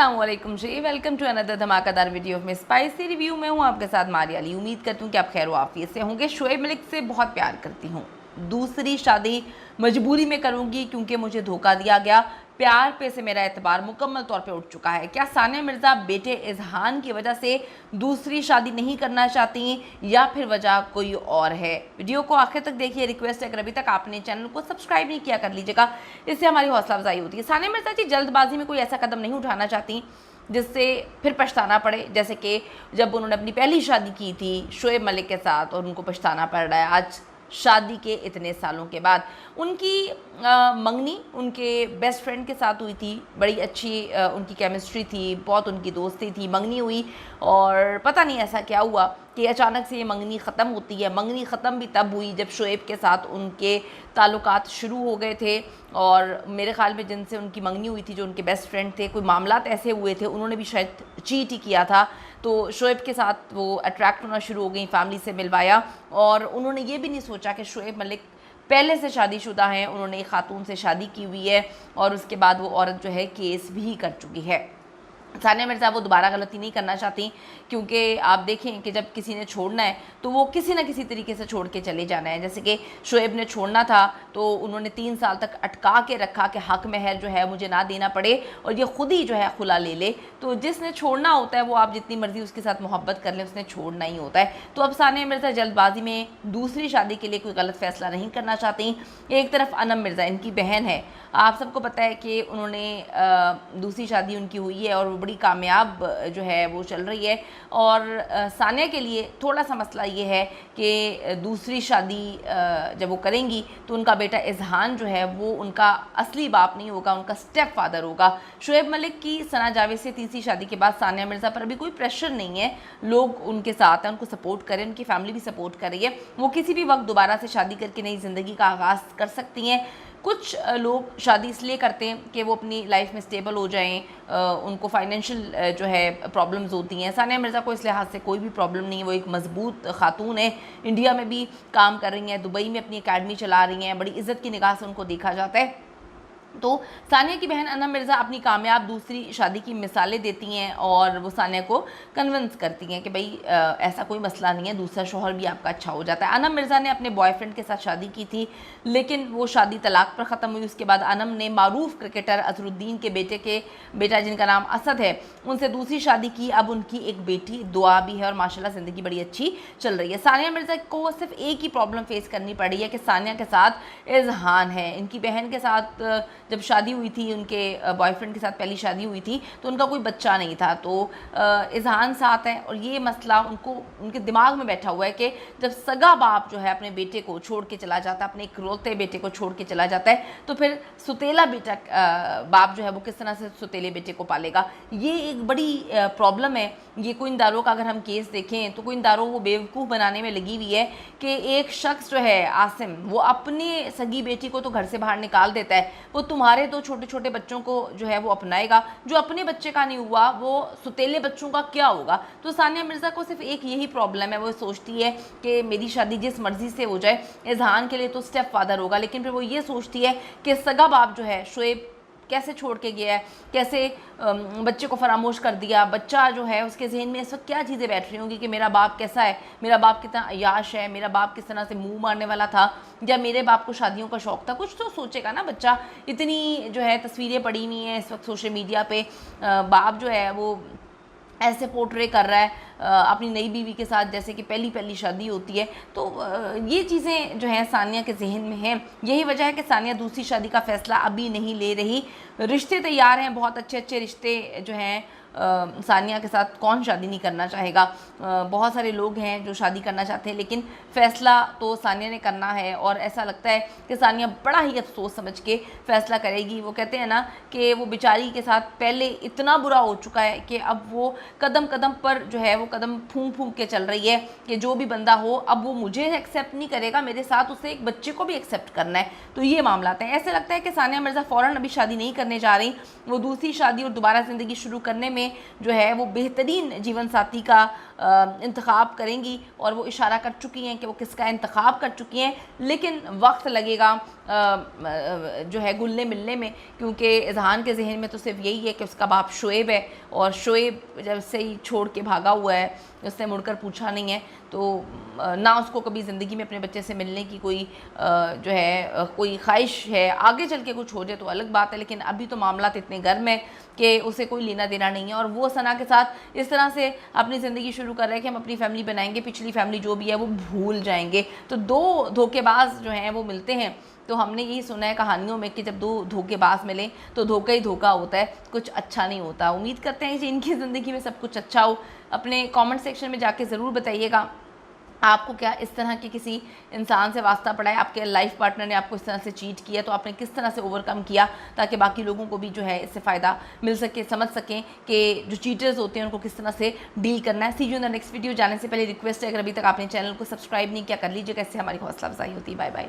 अस्सलामुअलैकुम जी, welcome to another धमाकेदार video of miss spicy review. मैं हूँ आपके साथ मारिया अली। उम्मीद करती हूँ कि आप खैर वाफियत से होंगे। शोएब मलिक से बहुत प्यार करती हूँ, दूसरी शादी मजबूरी में करूँगी क्योंकि मुझे धोखा दिया गया। प्यार पे से मेरा एतबार मुकम्मल तौर पे उठ चुका है। क्या सानिया मिर्ज़ा बेटे इजहान की वजह से दूसरी शादी नहीं करना चाहती या फिर वजह कोई और है? वीडियो को आखिर तक देखिए। रिक्वेस्ट है अगर अभी तक आपने चैनल को सब्सक्राइब नहीं किया कर लीजिएगा, इससे हमारी हौसला अफजाई होती है। सानिया मिर्ज़ा जी जल्दबाजी में कोई ऐसा कदम नहीं उठाना चाहती जिससे फिर पछताना पड़े, जैसे कि जब उन्होंने अपनी पहली शादी की थी शोएब मलिक के साथ और उनको पछताना पड़ रहा है आज शादी के इतने सालों के बाद। उनकी मंगनी उनके बेस्ट फ्रेंड के साथ हुई थी, बड़ी अच्छी उनकी केमिस्ट्री थी, बहुत उनकी दोस्ती थी। मंगनी हुई और पता नहीं ऐसा क्या हुआ कि अचानक से ये मंगनी ख़त्म होती है। मंगनी ख़त्म भी तब हुई जब शोएब के साथ उनके ताल्लुकात शुरू हो गए थे और मेरे ख़्याल में जिनसे उनकी मंगनी हुई थी, जो उनके बेस्ट फ्रेंड थे, कोई मामलात ऐसे हुए थे, उन्होंने भी शायद चीट ही किया था, तो शोएब के साथ वो अट्रैक्ट होना शुरू हो गई, फैमिली से मिलवाया। और उन्होंने ये भी नहीं सोचा कि शोएब मलिक पहले से शादीशुदा हैं, उन्होंने एक खातून से शादी की हुई है और उसके बाद वो औरत जो है केस भी कर चुकी है। सानिया मिर्ज़ा वो दोबारा गलती नहीं करना चाहती, क्योंकि आप देखें कि जब किसी ने छोड़ना है तो वो किसी ना किसी तरीके से छोड़ के चले जाना है। जैसे कि शोएब ने छोड़ना था तो उन्होंने 3 साल तक अटका के रखा कि हक महर जो है मुझे ना देना पड़े और ये खुद ही जो है खुला ले ले। तो जिसने छोड़ना होता है वो आप जितनी मर्जी उसके साथ मोहब्बत कर लें, उसने छोड़ना ही होता है। तो अब सानिया मिर्ज़ा जल्दबाजी में दूसरी शादी के लिए कोई गलत फैसला नहीं करना चाहती। एक तरफ अनम मिर्ज़ा इनकी बहन है, आप सबको पता है कि उन्होंने दूसरी शादी उनकी हुई है और वो बड़ी कामयाब जो है वो चल रही है। और सानिया के लिए थोड़ा सा मसला ये है कि दूसरी शादी जब वो करेंगी तो उनका बेटा इजहान जो है वो उनका असली बाप नहीं होगा, उनका स्टेप फादर होगा। शोएब मलिक की सना जावेद से तीसरी शादी के बाद सानिया मिर्ज़ा पर अभी कोई प्रेशर नहीं है, लोग उनके साथ हैं, उनको सपोर्ट करें, उनकी फैमिली भी सपोर्ट कर रही है। वो किसी भी वक्त दोबारा से शादी करके नई ज़िंदगी का आगाज़ कर सकती हैं। कुछ लोग शादी इसलिए करते हैं कि वो अपनी लाइफ में स्टेबल हो जाएं, उनको फाइनेंशियल जो है प्रॉब्लम्स होती हैं। सानिया मिर्ज़ा को इस लिहाज से कोई भी प्रॉब्लम नहीं है, वो एक मजबूत खातून है, इंडिया में भी काम कर रही हैं, दुबई में अपनी एकेडमी चला रही हैं, बड़ी इज़्ज़त की निगाह से उनको देखा जाता है। तो सानिया की बहन अनम मिर्ज़ा अपनी कामयाब दूसरी शादी की मिसालें देती हैं और वो सानिया को कन्विंस करती हैं कि भाई ऐसा कोई मसला नहीं है, दूसरा शौहर भी आपका अच्छा हो जाता है। अनम मिर्ज़ा ने अपने बॉयफ्रेंड के साथ शादी की थी, लेकिन वो शादी तलाक पर ख़त्म हुई। उसके बाद अनम ने मारूफ क्रिकेटर अजहरुद्दीन के बेटा जिनका नाम असद है, उनसे दूसरी शादी की। अब उनकी एक बेटी दुआ भी है और माशाल्लाह ज़िंदगी बड़ी अच्छी चल रही है। सानिया मिर्ज़ा को सिर्फ एक ही प्रॉब्लम फेस करनी पड़ी है कि सानिया के साथ इजहान है। इनकी बहन के साथ जब शादी हुई थी, उनके बॉयफ्रेंड के साथ पहली शादी हुई थी, तो उनका कोई बच्चा नहीं था, तो इजहान साथ है और ये मसला उनको उनके दिमाग में बैठा हुआ है कि जब सगा बाप जो है अपने बेटे को छोड़ के चला जाता है, अपने इकलौते बेटे को छोड़ के चला जाता है, तो फिर सुतेला बेटा बाप जो है वो किस तरह से सुतेले बेटे को पालेगा। ये एक बड़ी प्रॉब्लम है। ये कोइंदारों का अगर हम केस देखें तो कोइंदारों वो बेवकूफ़ बनाने में लगी हुई है कि एक शख्स जो है आसिम, वो अपनी सगी बेटी को तो घर से बाहर निकाल देता है, वो तुम्हारे तो छोटे छोटे बच्चों को जो है वो अपनाएगा, जो अपने बच्चे का नहीं हुआ वो सुतेले बच्चों का क्या होगा। तो सानिया मिर्ज़ा को सिर्फ एक यही प्रॉब्लम है, वो सोचती है कि मेरी शादी जिस मर्ज़ी से हो जाए, इजहान के लिए तो स्टेप फादर होगा, लेकिन फिर वो ये सोचती है कि सगा बाप जो है शोएब कैसे छोड़ के गया है, कैसे बच्चे को फरामोश कर दिया। बच्चा जो है उसके जहन में इस वक्त क्या चीज़ें बैठ रही होंगी कि मेरा बाप कैसा है, मेरा बाप कितना अय्याश है, मेरा बाप किस तरह से मुंह मारने वाला था, या मेरे बाप को शादियों का शौक़ था। कुछ तो सोचेगा ना बच्चा। इतनी जो है तस्वीरें पड़ी हुई हैं इस वक्त सोशल मीडिया पे, बाप जो है वो ऐसे पोर्ट्रे कर रहा है अपनी नई बीवी के साथ जैसे कि पहली शादी होती है। तो ये चीज़ें जो हैं सानिया के जहन में हैं। यही वजह है कि सानिया दूसरी शादी का फ़ैसला अभी नहीं ले रही। रिश्ते तैयार हैं, बहुत अच्छे अच्छे रिश्ते जो हैं। सानिया के साथ कौन शादी नहीं करना चाहेगा, बहुत सारे लोग हैं जो शादी करना चाहते हैं, लेकिन फ़ैसला तो सानिया ने करना है और ऐसा लगता है कि सानिया बड़ा ही अफसोस समझ के फ़ैसला करेगी। वो कहते हैं ना कि वो बेचारी के साथ पहले इतना बुरा हो चुका है कि अब वो कदम कदम पर जो है वो कदम फूंक फूंक के चल रही है कि जो भी बंदा हो अब वो मुझे एक्सेप्ट नहीं करेगा, मेरे साथ उसे एक बच्चे को भी एक्सेप्ट करना है। तो ये मामला है। ऐसे लगता है कि सानिया मिर्ज़ा फ़ौरन अभी शादी नहीं करने जा रही, वो दूसरी शादी और दोबारा ज़िंदगी शुरू करने में जो है वो बेहतरीन जीवन साथी का इंतखाब करेंगी और वो इशारा कर चुकी हैं कि वो किसका इंतखाब कर चुकी हैं, लेकिन वक्त लगेगा जो है घुलने मिलने में, क्योंकि इज़हान के जहन में तो सिर्फ यही है कि उसका बाप शुएब है और शुएब जब से ही छोड़ के भागा हुआ है, उसने मुड़कर पूछा नहीं है, तो ना उसको कभी ज़िंदगी में अपने बच्चे से मिलने की कोई जो है कोई ख्वाहिश है। आगे चल के कुछ हो जाए तो अलग बात है, लेकिन अभी तो मामला इतने गर्म है कि उसे कोई लेना देना नहीं है और वो सना के साथ इस तरह से अपनी ज़िंदगी शुरू कर रहे हैं कि हम अपनी फैमिली बनाएंगे, पिछली फैमिली जो भी है वो भूल जाएंगे। तो दो धोखेबाज जो हैं वो मिलते हैं, तो हमने यही सुना है कहानियों में कि जब दो धोखेबाज मिले तो धोखा ही धोखा होता है, कुछ अच्छा नहीं होता। उम्मीद करते हैं कि इनकी ज़िंदगी में सब कुछ अच्छा हो। अपने कमेंट सेक्शन में जाके ज़रूर बताइएगा आपको क्या इस तरह के किसी इंसान से वास्ता पड़ा है, आपके लाइफ पार्टनर ने आपको इस तरह से चीट किया, तो आपने किस तरह से ओवरकम किया ताकि बाकी लोगों को भी जो है इससे फ़ायदा मिल सके, समझ सकें कि जो चीटर्स होते हैं उनको किस तरह से डील करना है। See you in the next video. जाने से पहले रिक्वेस्ट है, अगर अभी तक आपने चैनल को सब्सक्राइब नहीं किया कर लीजिएगा, इससे हमारी हौसला अफजाई होती है। Bye bye.